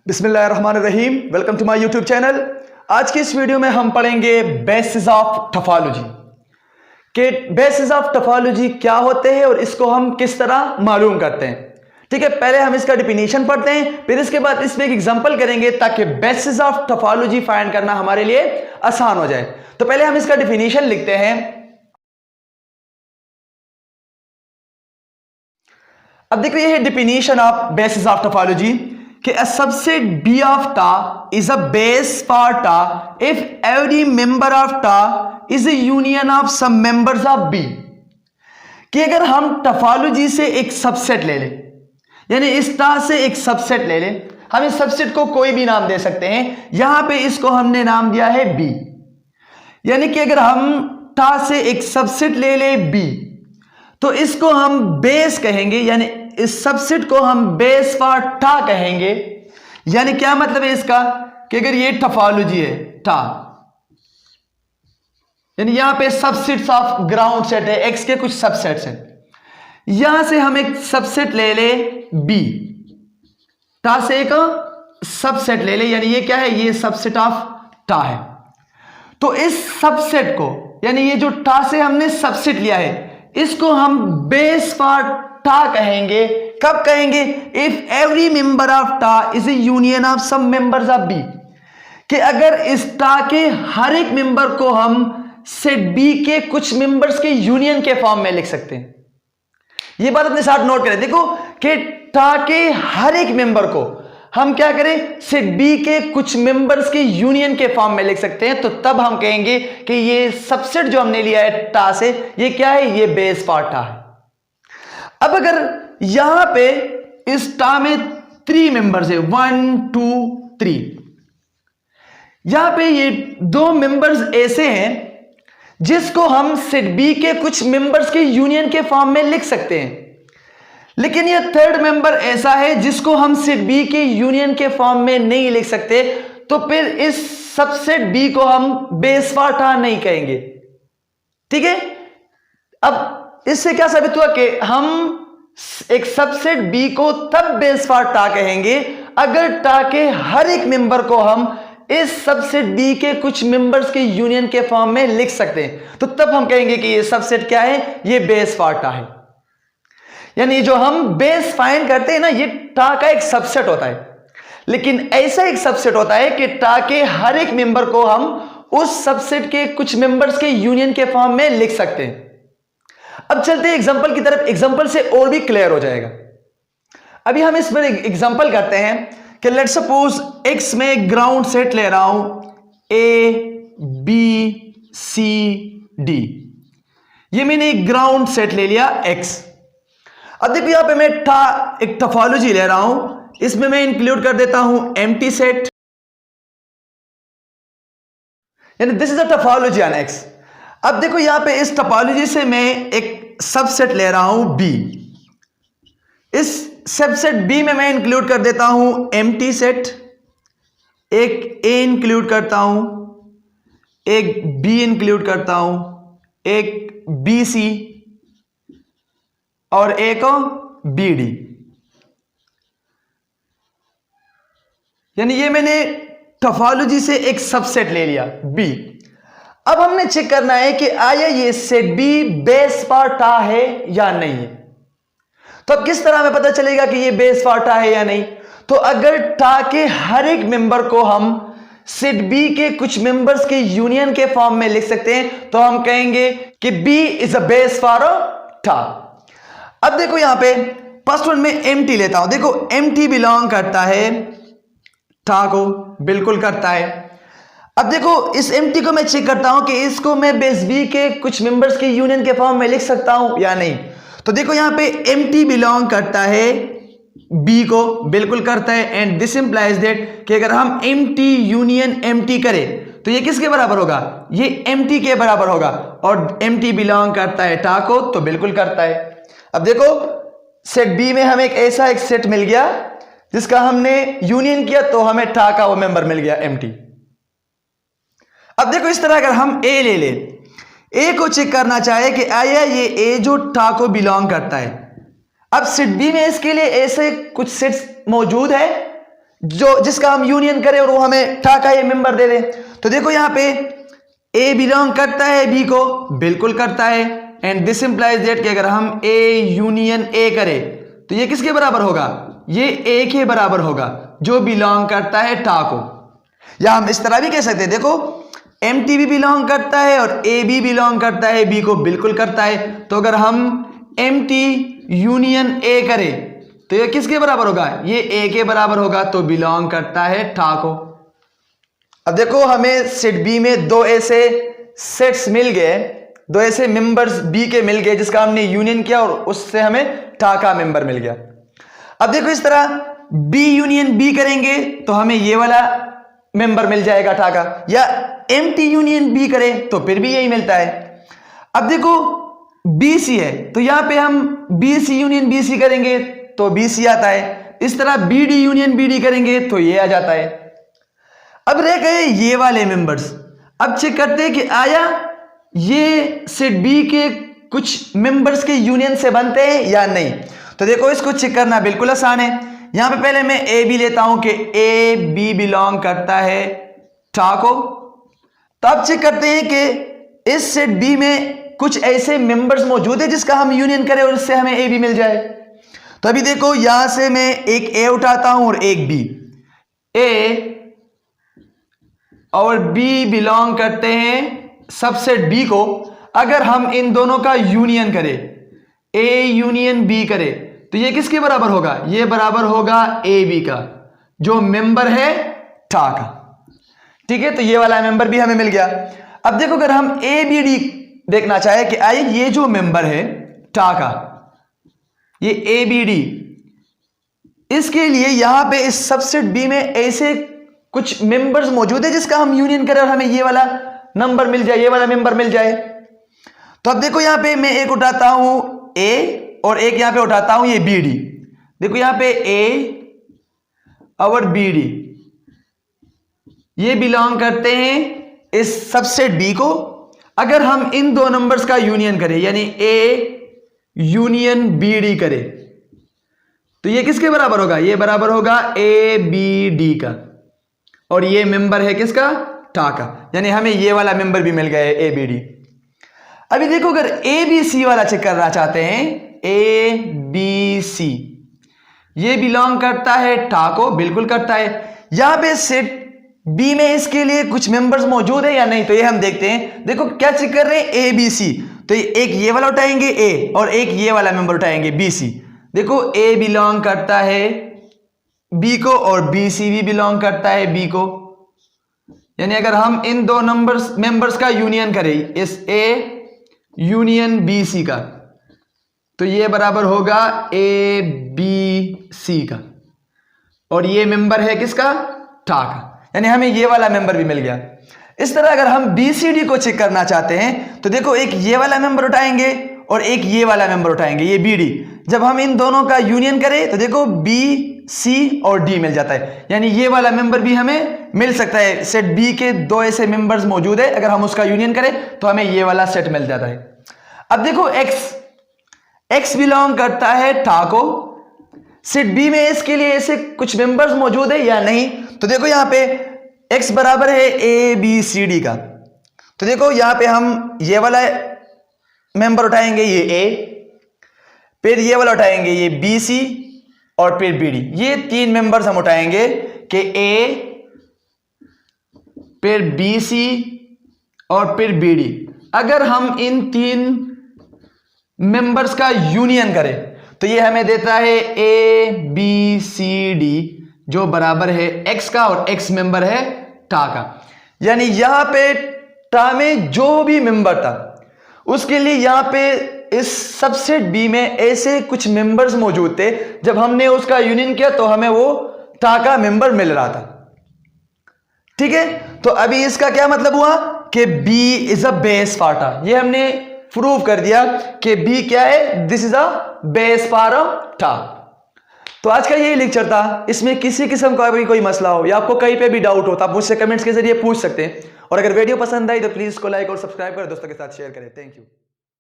बिस्मिल्लाहिर्रहमानिर्रहीम। Welcome to my YouTube channel. आज की इस वीडियो में हम पढ़ेंगे बेसिस ऑफ टोपोलॉजी के बेसिस ऑफ टोपोलॉजी क्या होते हैं और इसको हम किस तरह मालूम करते हैं। ठीक है, पहले हम इसका डिफिनीशन पढ़ते हैं, फिर इसके बाद इसमें एक एग्जांपल करेंगे ताकि बेसिस ऑफ टोपोलॉजी फाइंड करना हमारे लिए आसान हो जाए। तो पहले हम इसका डिफिनीशन लिखते हैं। अब देखो ये है definition of basis of topology कि a subset B of TA is a base for TA if every member of TA is a union of some members of B। कि अगर हम टोपोलॉजी से एक सबसेट ले लें, यानी इस TA से एक सबसेट ले लें, हम इस सबसेट को कोई भी नाम दे सकते हैं। यहां पे इसको हमने नाम दिया है B। यानी कि अगर हम TA से एक सबसेट ले लें B, तो इसको हम बेस कहेंगे, यानी इस सबसेट को हम बेस फॉर टा कहेंगे। यानी क्या मतलब है इसका कि अगर ये टोपोलॉजी है टा, यानी यहां पे सबसेट्स ऑफ ग्राउंड सेट है, एक्स के कुछ सबसेट्स हैं। यहां से हम एक सबसेट ले ले बी, टा से एक सबसेट ले ले, यानी ये क्या है, ये सबसेट ऑफ टा है। तो इस सबसेट को, यानी ये जो टा से हमने सबसेट लिया है, इसको हम बेस फॉर टा कहेंगे। कब कहेंगे? If every member of tau is a union of some members of B, कि अगर इस टा के हर एक मेंबर को हम सेट बी के कुछ मेंबर्स के यूनियन के फॉर्म में लिख सकते हैं। यह बात अपने साथ नोट करें। देखो कि टा के हर एक मेंबर को हम क्या करें, सेट बी के कुछ मेंबर्स के यूनियन के फॉर्म में लिख सकते हैं। तो तब हम कहेंगे कि ये सबसेट जो हमने लिया है टा से, ये क्या है, ये बेस फॉर टा है। अब अगर यहां पे इस टा में 3 मेंबर्स है, 1 2 3, यहां पे ये 2 मेंबर्स ऐसे हैं जिसको हम सेट बी के कुछ मेंबर्स के यूनियन के फॉर्म में लिख सकते हैं। लेकिन ये थर्ड मेंबर ऐसा है जिसको हम सेट बी के यूनियन के फॉर्म में नहीं लिख सकते, तो फिर इस सबसेट बी को हम बेस फॉर टा नहीं कहेंगे। ठीक है, अब इससे क्या साबित हुआ कि हम एक सबसेट बी को तब बेस फॉर टा कहेंगे अगर टा के हर एक मेंबर को हम इस सबसेट बी के कुछ मेंबर्स के यूनियन के फॉर्म में लिख सकते हैं। तो तब हम कहेंगे कि ये सबसेट क्या है, ये बेस फॉर टा है। यानी जो हम बेस फाइंड करते हैं ना, ये टा का एक सबसेट होता है, लेकिन ऐसा एक सबसेट होता है कि टा के हर एक मेंबर को हम उस सबसेट के कुछ मेंबर्स के यूनियन के फॉर्म में लिख सकते हैं। अब चलते हैं एग्जांपल की तरफ, एग्जांपल से और भी क्लियर हो जाएगा। अभी हम इस पर एग्जांपल करते हैं कि लेट्स सपोज एक्स में एक ग्राउंड सेट ले रहा हूं ए बी सी डी। ये मैंने एक ग्राउंड सेट ले लिया एक्स। अब देखो यहां पे मैं एक टोपोलॉजी ले रहा हूं, इसमें मैं इंक्लूड कर देता हूं एम्प्टी सेट, यानी this is a topology on x. अब देखो यहां पे इस टोपोलॉजी से मैं एक सबसेट ले रहा हूं बी। इस सबसेट बी में मैं इंक्लूड कर देता हूं एम्प्टी सेट, एक ए इंक्लूड करता हूं, एक बी इंक्लूड करता हूं, एक बी सी और एक बी डी। यानी ये मैंने टोपोलॉजी से एक सबसेट ले लिया बी। अब हमने चेक करना है कि आया ये सेट बी बेस फॉर टा है या नहीं है। तो अब किस तरह हमें पता चलेगा कि ये बेस फॉर टा है या नहीं? तो अगर टा के हर एक मेंबर को हम सेट बी के कुछ मेंबर्स के यूनियन के फॉर्म में लिख सकते हैं, तो हम कहेंगे कि B is a base for tau. अब देखो यहां पे फर्स्ट वन में एम्प्टी लेता हूं। देखो एम्प्टी बिलोंग करता है टा को, बिल्कुल करता है। अब देखो इस एम्प्टी को मैं चेक करता हूं कि इसको मैं बेस बी के कुछ मेंबर्स के यूनियन के फॉर्म में लिख सकता हूं या नहीं। तो देखो यहां पे एम्प्टी बिलोंग करता है बी को, बिल्कुल करता है। एंड दिस इंप्लाइज दैट कि अगर हम एम्प्टी यूनियन एम्प्टी करें तो ये किसके बराबर होगा, ये एम्प्टी के बराबर होगा। और एम्प्टी बिलोंग करता है टा को, तो बिल्कुल करता है। अब देखो सेट बी में हमें एक ऐसा एक सेट मिल गया जिसका हमने यूनियन किया, तो हमें टा का वो मेंबर मिल गया एम्प्टी। अब देखो इस तरह अगर हम ए ले ले, ए को चेक करना चाहे कि आया ये ए जो टा को बिलोंग करता है। अब सेट बी में इसके लिए ऐसे कुछ सेट्स मौजूद है जो जिसका हम यूनियन करें और वो हमें टा का ये मेंबर दे दे। तो देखो यहाँ पे ए बिलोंग करता है बी को, बिल्कुल करता है, एंड दिस इंप्लाइज दैट कि अगर हम ए यूनियन ए करें तो ये किसके बराबर होगा, ये ए के बराबर होगा जो बिलोंग करता है टा को। या हम इस तरह भी कह सकते हैं, देखो एम टी भी बिलोंग करता है और ए भी बिलोंग करता है बी को, बिल्कुल करता है। तो अगर हम एम टी यूनियन ए करें तो ये किसके बराबर होगा, ये ए के बराबर होगा, तो बिलोंग करता है टा को। अब देखो हमें सेट बी में दो ऐसे सेट्स मिल गए, दो ऐसे मेंबर्स बी के मिल गए जिसका हमने यूनियन किया और उससे हमें टा का मेंबर मिल गया। अब देखो इस तरह बी यूनियन बी करेंगे तो हमें ये वाला मेंबर मिल जाएगा टा का, या एम टी यूनियन बी करें तो फिर भी यही मिलता है। अब देखो बी सी है तो यहां पे हम B C union B C करेंगे तो बी सी आता है, इस तरह B D union B D करेंगे तो ये आ जाता है। अब रह गए ये वाले मेंबर्स। अब चेक करते हैं कि आया ये सेट बी के कुछ मेंबर्स के यूनियन से बनते हैं या नहीं। तो देखो इसको चेक करना बिल्कुल आसान है। यहां पे पहले मैं ए बी लेता हूं कि ए बी बिलोंग करता है टा को। तो अब चेक करते हैं कि इस सेट बी में कुछ ऐसे मेंबर्स मौजूद है जिसका हम यूनियन करें और इससे हमें ए बी मिल जाए। तो अभी देखो यहां से मैं एक ए उठाता हूं और एक बी, ए और बी बिलोंग करते हैं सबसेट बी को। अगर हम इन दोनों का यूनियन करें, ए यूनियन बी करें तो ये किसके बराबर होगा, ये बराबर होगा ए बी का जो मेंबर है टा का। ठीक है, तो ये वाला मेंबर भी हमें मिल गया। अब देखो अगर हम ए बी डी देखना चाहे कि आइए ये जो मेंबर है टा का, ये ए बी डी, इसके लिए यहां पे इस सबसेट बी में ऐसे कुछ मेंबर्स मौजूद है जिसका हम यूनियन करें और हमें ये वाला नंबर मिल जाए, ये वाला मेंबर मिल जाए। तो अब देखो यहां पे मैं एक उठाता हूं ए और एक यहां पे उठाता हूं ये बी डी। देखो यहां पे ए और बी डी ये बिलोंग करते हैं इस सबसेट बी को। अगर हम इन दो नंबर्स का यूनियन करें यानी ए यूनियन बी डी करें तो ये किसके बराबर होगा, ये बराबर होगा ए बी डी का, और ये मेंबर है किसका, टा का, यानी हमें ये वाला मेंबर भी मिल गया है ए बी डी। अभी देखो अगर ए बी सी वाला चेक करना चाहते हैं, ए बी सी ये बिलोंग करता है टा को, बिल्कुल करता है। यहां पे सेट बी में इसके लिए कुछ मेंबर्स मौजूद है या नहीं, तो ये हम देखते हैं। देखो क्या चेक कर रहे हैं, ए बी सी, तो एक ये वाला उठाएंगे ए और एक ये वाला मेंबर उठाएंगे बी सी। देखो ए बिलोंग करता है बी को और बी सी भी बिलोंग करता है बी को, यानी अगर हम इन दो मेंबर्स का यूनियन करें इस ए यूनियन बी सी का तो ये बराबर होगा ए बी सी का, और ये मेंबर है किसका, टा का, यानी हमें ये वाला मेंबर भी मिल गया। इस तरह अगर हम बी सी डी को चेक करना चाहते हैं तो देखो एक ये वाला मेंबर उठाएंगे और एक ये वाला मेंबर उठाएंगे, ये बी डी। जब हम इन दोनों का यूनियन करें तो देखो बी सी और डी मिल जाता है, यानी ये वाला मेंबर भी हमें मिल सकता है। सेट बी के दो ऐसे मेंबर्स मौजूद है, अगर हम उसका यूनियन करें तो हमें ये वाला सेट मिल जाता है। अब देखो एक्स बिलोंग करता है टा को। सेट बी में इसके लिए ऐसे कुछ मेंबर्स मौजूद है या नहीं, तो देखो यहां पे एक्स बराबर है ए बी सी डी का। तो देखो यहां पे हम ये वाला मेंबर उठाएंगे ये ए, फिर ये वाला उठाएंगे ये बी सी और फिर बी डी। ये तीन मेंबर्स हम उठाएंगे कि ए फिर बी सी और फिर बी डी। अगर हम इन तीन मेंबर्स का यूनियन करें तो ये हमें देता है ए बी सी डी जो बराबर है एक्स का, और एक्स मेंबर है टा का। यानी यहां पे टा में जो भी मेंबर था उसके लिए यहां पे इस सबसेट बी में ऐसे कुछ मेंबर्स मौजूद थे, जब हमने उसका यूनियन किया तो हमें वो टा का मेंबर मिल रहा था। ठीक है, तो अभी इसका क्या मतलब हुआ कि B is a base for tau. ये हमने प्रूव कर दिया कि बी क्या है, this is a base for टा। तो आज का यही लेक्चर था। इसमें किसी किस्म का भी कोई मसला हो या आपको कहीं पे भी डाउट हो तो आप मुझसे कमेंट्स के जरिए पूछ सकते हैं। और अगर वीडियो पसंद आई तो प्लीज इसको लाइक और सब्सक्राइब करें, दोस्तों के साथ शेयर करें। Thank you.